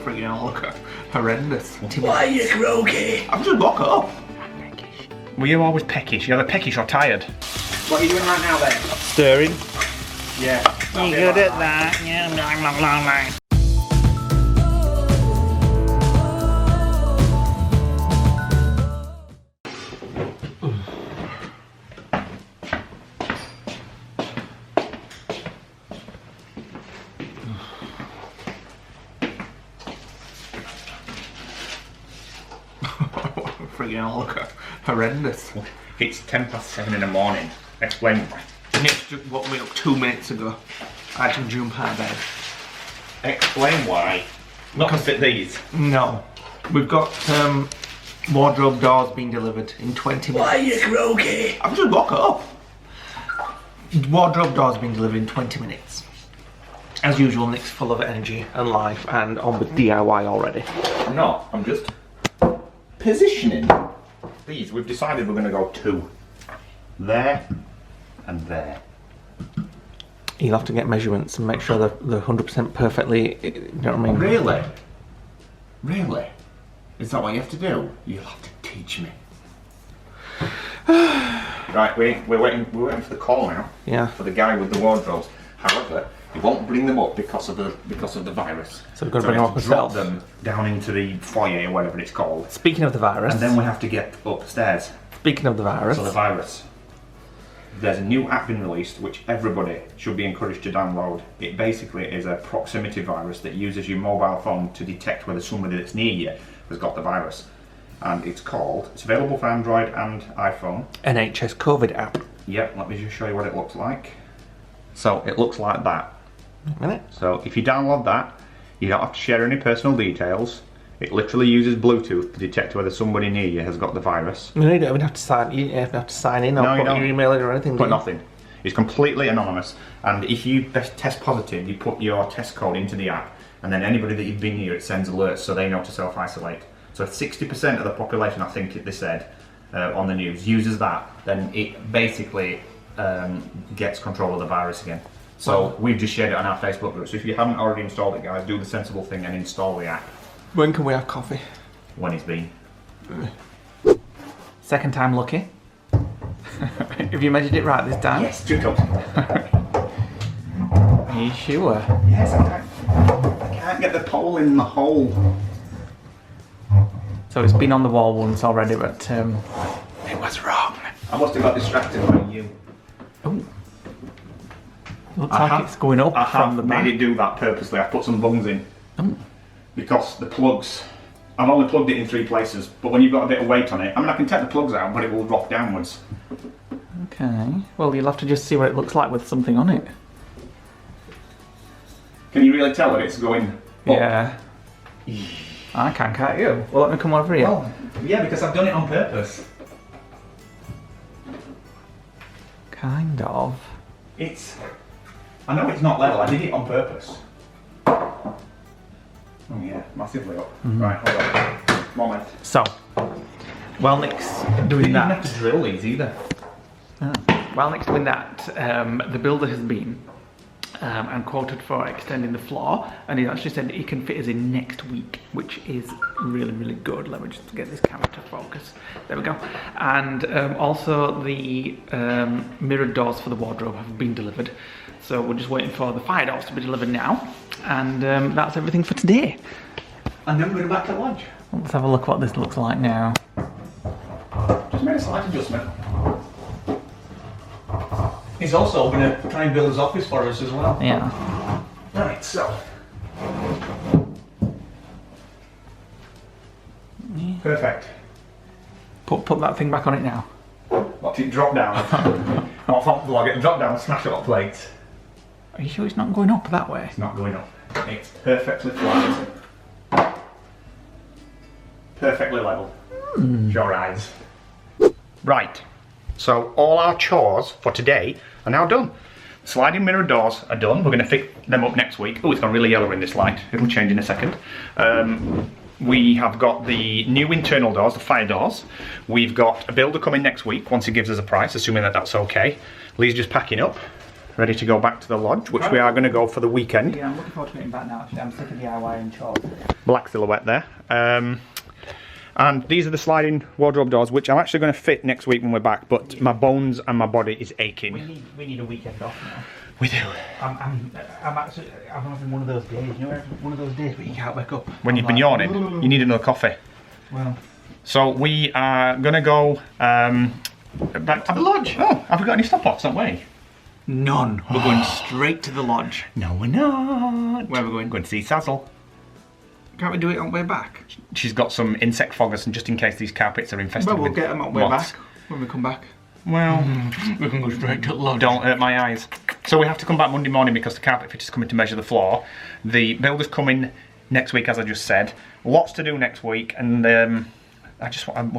Freaking hell, look, horrendous. Why are you croaky? I'm just woke up. Were you always peckish? You're either peckish or tired. What are you doing right now then? Stirring. Yeah. You're good at that. Yeah, long, long, long, long. Freaking hell, look, horrendous. It's 7:10 in the morning. Explain why. Nick just woke me up 2 minutes ago. I had to jump out of bed. Explain why. Not to fit these. No. We've got wardrobe doors being delivered in 20 minutes. Why are you croaky? I've just woke up. Wardrobe doors being delivered in 20 minutes. As usual, Nick's full of energy and life and on with DIY already. No, I'm just positioning. These, we've decided we're going to go 2. There and there. You'll have to get measurements and make sure they're 100% perfectly, you know what I mean? Really? Really? Is that what you have to do? You'll have to teach me. Right, we're waiting for the call now. Yeah. For the guy with the wardrobes. However, he won't bring them up because of the virus. So we've got to bring them up drop ourselves. them down into the foyer or whatever it's called. Speaking of the virus. And then we have to get upstairs. Speaking of the virus. So the virus. There's a new app been released which everybody should be encouraged to download. It basically is a proximity virus that uses your mobile phone to detect whether somebody that's near you has got the virus. And it's available for Android and iPhone. NHS COVID app. Yep, let me just show you what it looks like. So it looks like that. A minute. So if you download that, you don't have to share any personal details. It literally uses Bluetooth to detect whether somebody near you has got the virus. You don't even have to sign. You don't have to sign in or No, you put don't. your email in or anything. Put nothing. It's completely anonymous. And if you test positive, you put your test code into the app, and then anybody that you've been near, it sends alerts so they know to self-isolate. So if 60% of the population, I think they said on the news, uses that, then it basically gets control of the virus again. So we've just shared it on our Facebook group. So if you haven't already installed it, guys, do the sensible thing and install the app. When can we have coffee? When it's been. Second time lucky. Have you measured it right this time? Yes, 2 cups. Are you sure? Yes, I can't get the pole in the hole. So it's been on the wall once already, but it was wrong. I must have got distracted by you. Oh. Looks like it's going up from the back. I made it do that purposely. I put some bungs in. Oh. Because the plugs, I've only plugged it in 3 places, but when you've got a bit of weight on it, I mean I can take the plugs out, but it will drop downwards. Okay. Well, you'll have to just see what it looks like with something on it. Can you really tell that it's going up? Yeah. I can't you? Well, let me come over here. Well, yeah, because I've done it on purpose. Kind of. I know it's not level, I did it on purpose. Oh yeah, massively up. Right, hold on. Moment. So, while Nick's doing You that, didn't have to drill these either. while Nick's doing that, the builder has been and quoted for extending the floor, and he actually said he can fit us in next week, which is really, really good. Let me just get this camera to focus. There we go. And also the mirrored doors for the wardrobe have been delivered. So we're just waiting for the fire doors to be delivered now. And that's everything for today. And then we're going back to lunch. Let's have a look what this looks like now. Just made a slight adjustment. He's also going to try and build his office for us as well. Yeah. Right, so. Perfect. Put that thing back on it now. Watch it drop down. I'll get drop down and smash it on plates. Are you sure it's not going up that way? It's not going up. It's perfectly flat. Perfectly level. Your eyes. Right. So all our chores for today are now done. Sliding mirror doors are done. We're going to fix them up next week. Oh, it's gone really yellow in this light. It'll change in a second. We have got the new internal doors, the fire doors. We've got a builder coming next week once he gives us a price, assuming that that's okay. Lee's just packing up. ready to go back to the lodge, which we are going to go for the weekend. Yeah, I'm looking forward to getting back now. Actually, I'm sick of DIY and chores. Black silhouette there. And these are the sliding wardrobe doors, which I'm actually going to fit next week when we're back, but my bones and my body is aching. We need a weekend off now. We do. I'm having one of those days, you know, one of those days where you can't wake up. When you've been yawning, you need another coffee. Well. So we are going to go back to the lodge. Oh, have we got any stop-offs that way? None. We're going straight to the lodge. No, we're not. Where are we going? Going to see Sazzle. Can't we do it on way back? She's got some insect foggers, and just in case these carpets are infested Well, we'll with get them on way moths. back when we come back. Well, We can go straight to the lodge. don't hurt my eyes. So we have to come back Monday morning because the carpet fitter's coming to measure the floor. The builder's coming next week, as I just said. Lots to do next week, and I just want,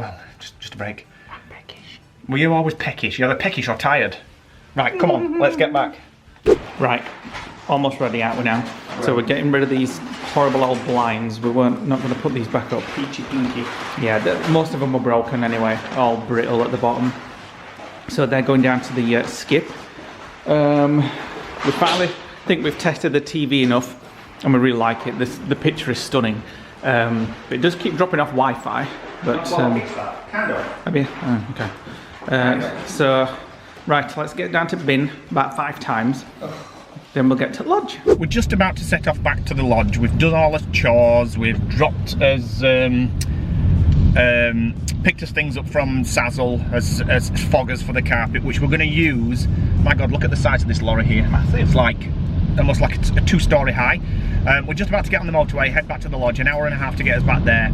just a break. I'm peckish. Well, you're always peckish. You're either peckish or tired. Right, come on, let's get back. Right, almost ready, aren't we now? So we're getting rid of these horrible old blinds. We weren't not going to put these back up. Peachy pinky. Yeah, most of them were broken anyway, all brittle at the bottom. So they're going down to the skip. We finally think we've tested the TV enough, and we really like it. The picture is stunning. But it does keep dropping off Wi-Fi. But Kind of. okay. So right, let's get down to bin about 5 times. Then we'll get to the lodge. We're just about to set off back to the lodge. We've done all the chores. We've dropped as picked us things up from Sazzle as foggers for the carpet, which we're going to use. My God, look at the size of this lorry here. Massive. It's like almost like a 2-story high. We're just about to get on the motorway, head back to the lodge. An hour and a half to get us back there.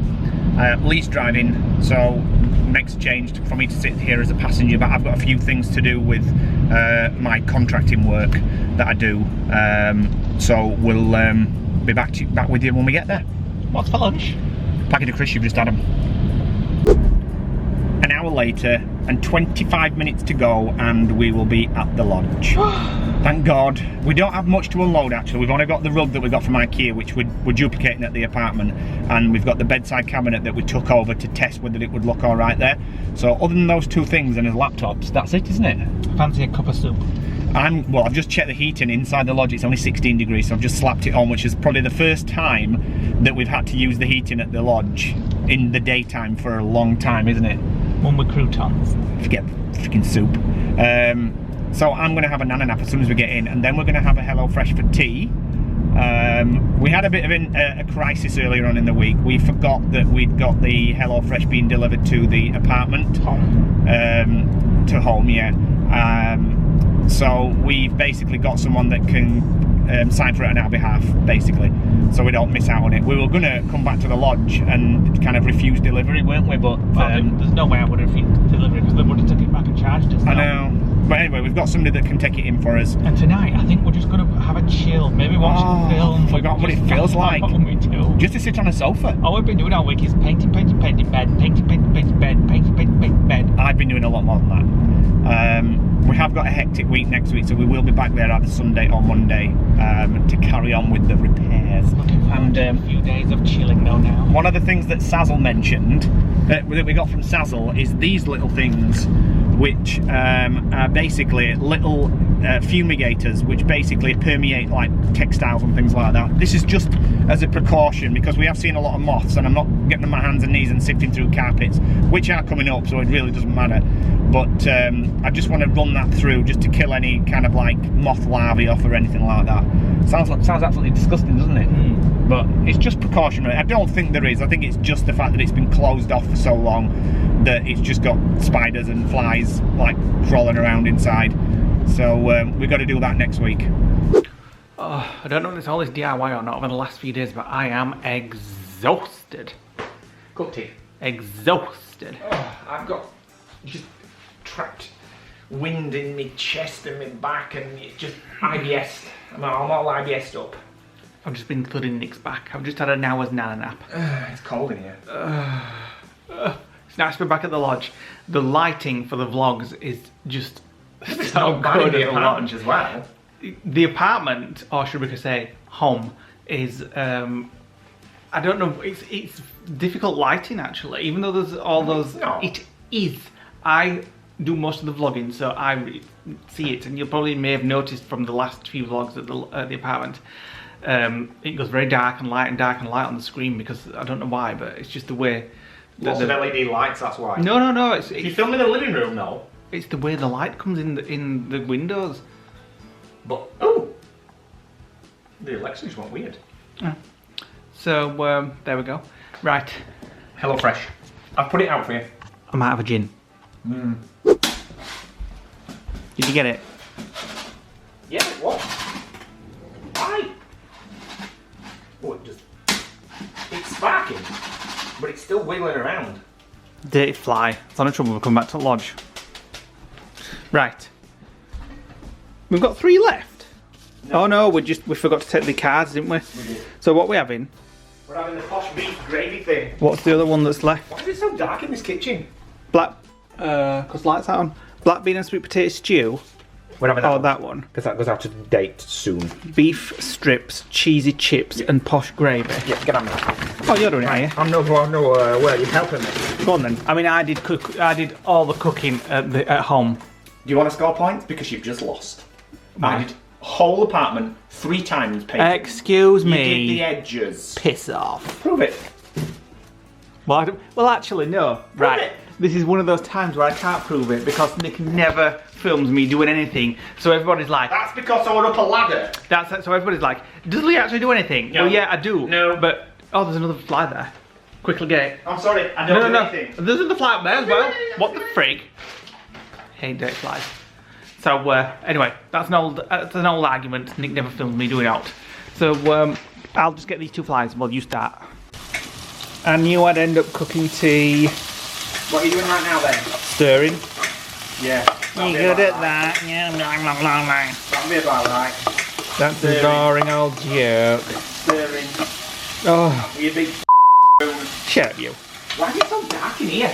Lee's driving, so makes a change for me to sit here as a passenger, but I've got a few things to do with my contracting work that I do. So we'll be back with you when we get there. What's for lunch? Packet of crisps, you've just had them. An hour later and 25 minutes to go, and we will be at the lodge. Thank God. We don't have much to unload actually. We've only got the rug that we got from IKEA, which we're duplicating at the apartment, and we've got the bedside cabinet that we took over to test whether it would look all right there. So other than those 2 things and his laptops, that's it, isn't it? Fancy a cup of soup. Well, I've just checked the heating inside the lodge. It's only 16 degrees, so I've just slapped it on, which is probably the first time that we've had to use the heating at the lodge in the daytime for a long time, isn't it? One with croutons. Forget freaking soup. So I'm going to have a nana nap as soon as we get in, and then we're going to have a HelloFresh for tea. We had a bit of a crisis earlier on in the week. We forgot that we'd got the HelloFresh being delivered to the apartment. To home, yeah. So we've basically got someone that can sign for it on our behalf, basically, so we don't miss out on it. We were going to come back to the lodge and kind of refuse delivery, weren't we? But there's no way I would have refused delivery because they would have took it back and charged us. I know. But anyway, we've got somebody that can take it in for us. And tonight, I think we're just going to have a chill, maybe watch a film. I forgot what it feels like. What we do. Just to sit on a sofa. All we've been doing all week is painting bed, painting bed, painting bed. I've been doing a lot more than that. We have got a hectic week next week, so we will be back there either Sunday or Monday to carry on with the repairs. And a few days of chilling though now. One of the things that Sazzle mentioned, that we got from Sazzle, is these little things, which are basically little fumigators, which basically permeate like textiles and things like that. This is just as a precaution, because we have seen a lot of moths, and I'm not getting on my hands and knees and sifting through carpets, which are coming up, so it really doesn't matter. But I just want to run that through just to kill any kind of like moth larvae off or anything like that. Sounds absolutely disgusting, doesn't it? But it's just precautionary. I don't think there is. I think it's just the fact that it's been closed off for so long that it's just got spiders and flies like crawling around inside. So we've got to do that next week. Oh, I don't know if it's all this DIY or not over the last few days, but I am exhausted. Gutty. Exhausted. Oh, I've got just trapped wind in my chest and my back, and it's just IBS. I'm all IBS'd up. I've just been including Nick's back. I've just had an hour's nana nap. It's cold in here. It's nice to be back at the lodge. The lighting for the vlogs is just so good at the lodge as well. The apartment, or should we say home, is I don't know, it's difficult lighting actually, even though there's all those. No. It is. I do most of the vlogging, so I see it, and you probably may have noticed from the last few vlogs at the apartment. It goes very dark and light on the screen because I don't know why, but it's just the way. Lots of LED lights. That's why. No. If you film in the living room, though. It's the way the light comes in the windows. But the Alexa just went weird. Yeah. So there we go. Right. HelloFresh. I've put it out for you. I'm out of a gin. Did you get it? Yeah. What? Why? Oh, it's sparking, but it's still wiggling around. Dirty fly. It's on a trouble. We'll come back to the lodge. Right. We've got 3 left. No. Oh no, we forgot to take the cards, didn't we? We did. So what are we having? We're having the posh beef gravy thing. What's the other one that's left? Why is it so dark in this kitchen? Black. Cause lights out on. Black bean and sweet potato stew. We're having that Oh, one. that one. Because that goes out to date soon. Beef strips, cheesy chips, and posh gravy. Yeah, get on me. Oh, you're doing it, are you? I'm no well, you're helping me. Go on then. I mean, I did all the cooking at home. Do you want to score points? Because you've just lost. I did whole apartment 3 times. Excuse me. You did the edges. Piss off. Prove it. Well, actually, no. Right. it. This is one of those times where I can't prove it because Nick never films me doing anything. So everybody's like, That's because I went up a ladder. so everybody's like, does Lee actually do anything? No. Well, yeah, I do. No. But oh, there's another fly there. Quickly get it. I'm sorry, I don't do anything. There's another fly up there as well. What the frig? Hate dirty flies. So anyway, that's an old argument. Nick never filmed me doing out. So I'll just get these 2 flies while you start. I knew I'd end up cooking tea. What are you doing right now then? Stirring. Yeah. You're good at that. Yeah. That'll be about right. That's a boring old joke. Stirring. Oh, You big shut up, you. Why is it so dark in here?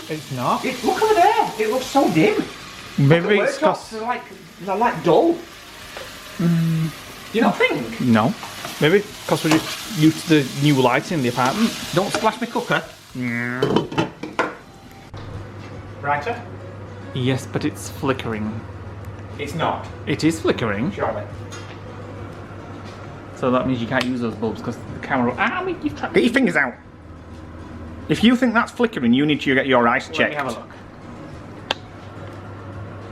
It's not. Look over there. It looks so dim. Maybe it's Worktops because they're like dull. Do you not think? no. Maybe because we're just used to the new lighting in the apartment. Don't splash my cooker. Brighter? Yes, but it's flickering. It's not. It is flickering. Surely. So that means you can't use those bulbs because the camera. You've tried. Get your fingers out. If you think that's flickering, you need to get your eyes Let checked. me have a look.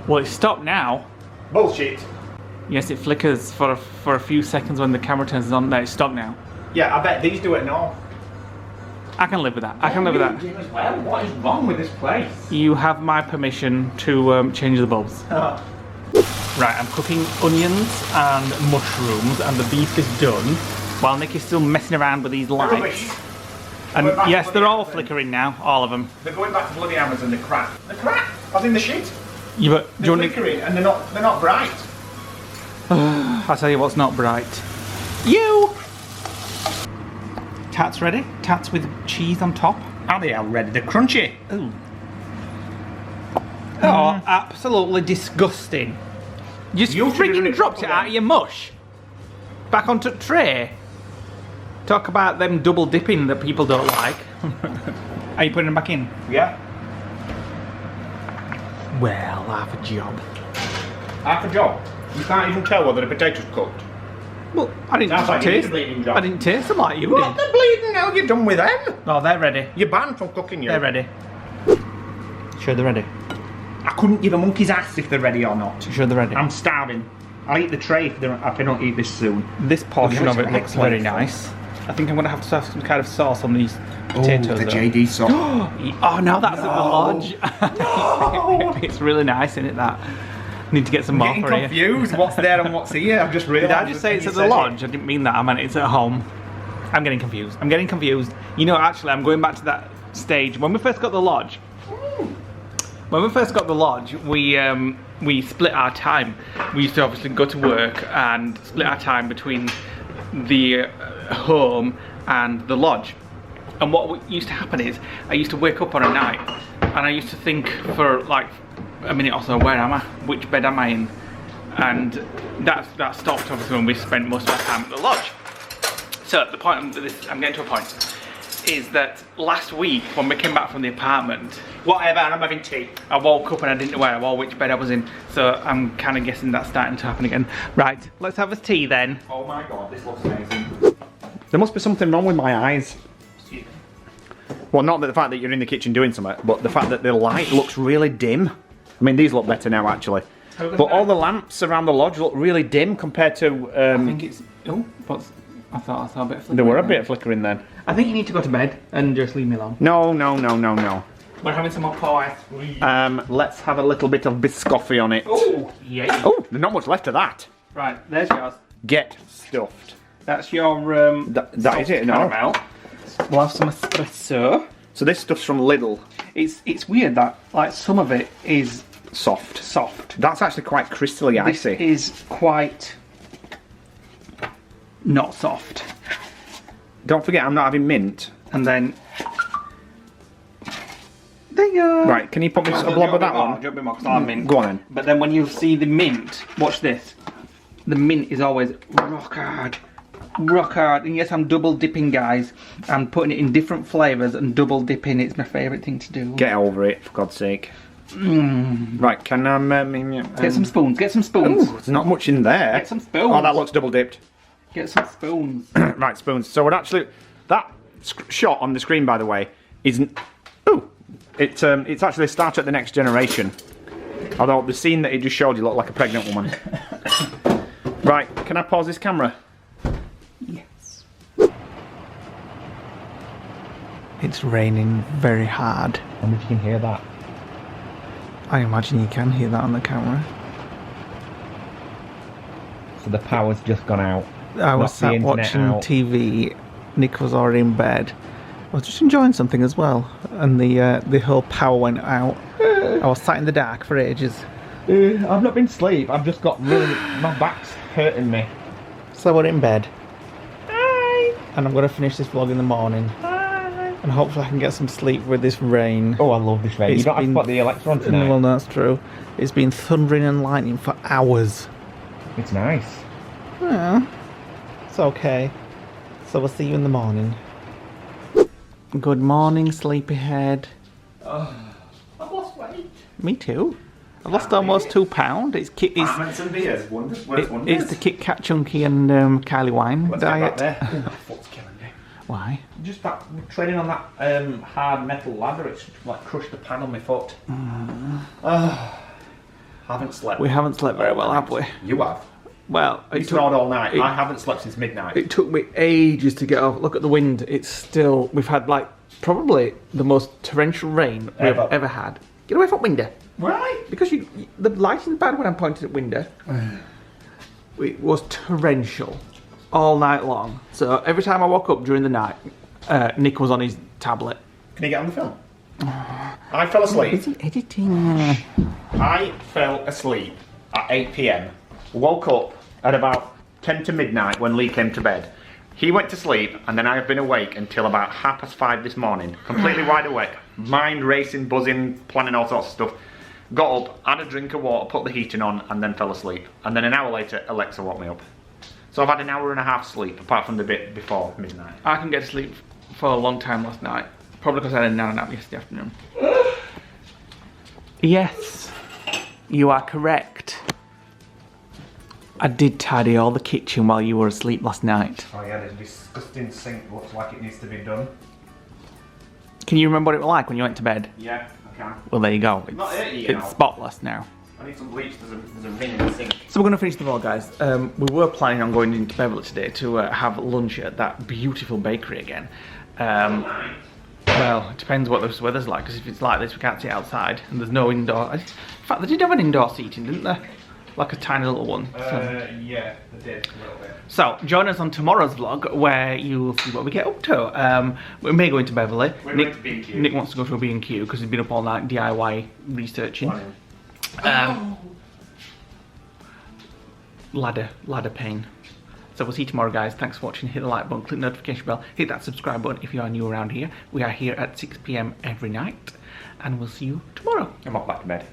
Well, it's stopped now. Bullshit. Yes, it flickers for a few seconds when the camera turns on. There, it's stopped now. Yeah, I bet these do it now. I can live with that. I can live with that. As well. What is wrong with this place? You have my permission to change the bulbs. Right, I'm cooking onions and mushrooms, and the beef is done. While Nick is still messing around with these lights. Rubbish. And We're back yes, to they're the all Amazon. flickering now, all of them. They're going back to bloody Amazon. The crap. The crap. As in the shit. Yeah, but do They're you want flickering and they're not bright. I'll tell you what's not bright. You! Tarts ready? Tarts with cheese on top. Are they already? They're crunchy. Ooh. Oh, absolutely disgusting. You just You should have done freaking it dropped it properly. out of your mush. Back onto the tray. Talk about them double dipping that people don't like. Are you putting them back in? Yeah. Well, half a job. Half a job. You can't even tell whether the potato's cooked. Well, I didn't Sounds like you need taste. a bleeding job. I didn't taste them like you What did. the bleeding hell you done with them? Oh, they're ready. You're banned from cooking, you. They're ready. Sure, they're ready. I couldn't give a monkey's ass if they're ready or not. Sure, they're ready. I'm starving. I'll eat the tray if I don't eat this soon. This portion of it looks Excellent. very nice. I think I'm going to have to have some kind of sauce on these potatoes. the though. JD sauce. Oh, now that's at the lodge. It's really nice, isn't it, that? Need to get some more Getting for you. confused. What's there and what's here? I've just realised. Did I just say it's at the lodge? I didn't mean that. I meant it's at home. I'm getting confused. You know, actually, I'm going back to that stage. When we first got the lodge, we split our time. We used to obviously go to work and split our time between the home and the lodge. And what used to happen is, I used to wake up on a night and I used to think for like a minute or so, where am I? Which bed am I in? And that stopped obviously when we spent most of our time at the lodge. So the point of this, I'm getting to a point. is that last week when we came back from the apartment, Whatever, I'm having tea. I woke up and I didn't know where I was, which bed I was in, so I'm kind of guessing that's starting to happen again. Right, let's have a tea then. Oh my god, this looks amazing. There must be something wrong with my eyes. Well, not the fact that you're in the kitchen doing something, but the fact that the light looks really dim. I mean, these look better now, actually. But all the lamps around the lodge look really dim compared to... I think it's... Oh, what's... I thought I saw a bit of flickering. There were a bit of flickering then. I think you need to go to bed and just leave me alone. No. We're having some more pie. Let's have a little bit of biscoffee on it. Oh, yeah. Oh, there's not much left of that. Right, there's yours. Get stuffed. That's your That is it, no? caramel. We'll have some espresso. So this stuff's from Lidl. It's weird that like some of it is Soft. That's actually quite crystally this icy. is quite not soft. Don't forget, I'm not having mint. And then there you go. Right, can you put me a blob of that one? Don't be more, 'cause I'll have mint. Go on then. But then when you see the mint, watch this. The mint is always rock hard. Rock hard. And yes, I'm double dipping, guys. I'm putting it in different flavours and double dipping. It's my favourite thing to do. Get over it, for God's sake. Right, can I... Get some spoons. Get some spoons. Ooh, there's not much in there. Get some spoons. Oh, that looks double dipped. Get some spoons. Right, spoons. So we're actually... That shot on the screen, by the way, isn't... Ooh! It's actually Star Trek The Next Generation. Although the scene that it just showed you looked like a pregnant woman. Right, can I pause this camera? Yes. It's raining very hard. I wonder if you can hear that. I imagine you can hear that on the camera. So the power's just gone out. I was sat watching TV. Nick was already in bed. I was just enjoying something as well, and the whole power went out. I was sat in the dark for ages. I've not been asleep. I've just got really... My back's hurting me. So we're in bed. Hi. And I'm going to finish this vlog in the morning. Hi. And hopefully I can get some sleep with this rain. Oh, I love this rain. You don't have to put the Alexa on tonight. Well, that's true. It's been thundering and lightning for hours. It's nice. Yeah. It's okay. So we'll see you in the morning. Good morning, sleepyhead. I've lost weight. Me too. I've lost almost £2. It's and beers. Wonders. It's the Kit Kat Chunky and Kylie Wine diet. There. My foot's killing me. Why? Just that treading on that hard metal ladder. It's like crushed the pan on my foot. Haven't slept. We haven't slept very well, have we? You have. Well, It's not all night. I haven't slept since midnight. It took me ages to get off. Look at the wind. It's still... We've had, like, probably the most torrential rain we've ever had. Get away from window. Why? Because the lighting's bad when I'm pointing at window. It was torrential all night long. So every time I woke up during the night, Nick was on his tablet. Can you get on the film? I fell asleep. Is he editing? I fell asleep at 8 PM. Woke up at about 10 to midnight when Lee came to bed. He went to sleep, and then I've been awake until about 5:30 this morning. Completely wide awake. Mind racing, buzzing, planning all sorts of stuff. Got up, had a drink of water, put the heating on, and then fell asleep. And then an hour later, Alexa woke me up. So I've had an hour and a half sleep, apart from the bit before midnight. I couldn't get to sleep for a long time last night. Probably because I had a nana nap yesterday afternoon. Yes, you are correct. I did tidy all the kitchen while you were asleep last night. Oh yeah, the disgusting sink looks like it needs to be done. Can you remember what it was like when you went to bed? Yeah, I can. Well, there you go. Not dirty, you know. It's spotless now. I need some bleach, there's a ring in the sink. So we're going to finish the vlog, guys. We were planning on going into Beverley today to have lunch at that beautiful bakery again. Well, it depends what the weather's like, because if it's like this we can't see outside and there's no indoor... In fact, they did have an indoor seating, didn't they? Like a tiny little one. Yeah, they did, a little bit. So, join us on tomorrow's vlog where you will see what we get up to. We may go into Beverley. We're going to B&Q. Nick wants to go to a B&Q because he's been up all night DIY researching. Ladder pain. So we'll see you tomorrow, guys. Thanks for watching. Hit the like button, click the notification bell, hit that subscribe button if you are new around here. We are here at 6 PM every night, and we'll see you tomorrow. I'm off back to bed.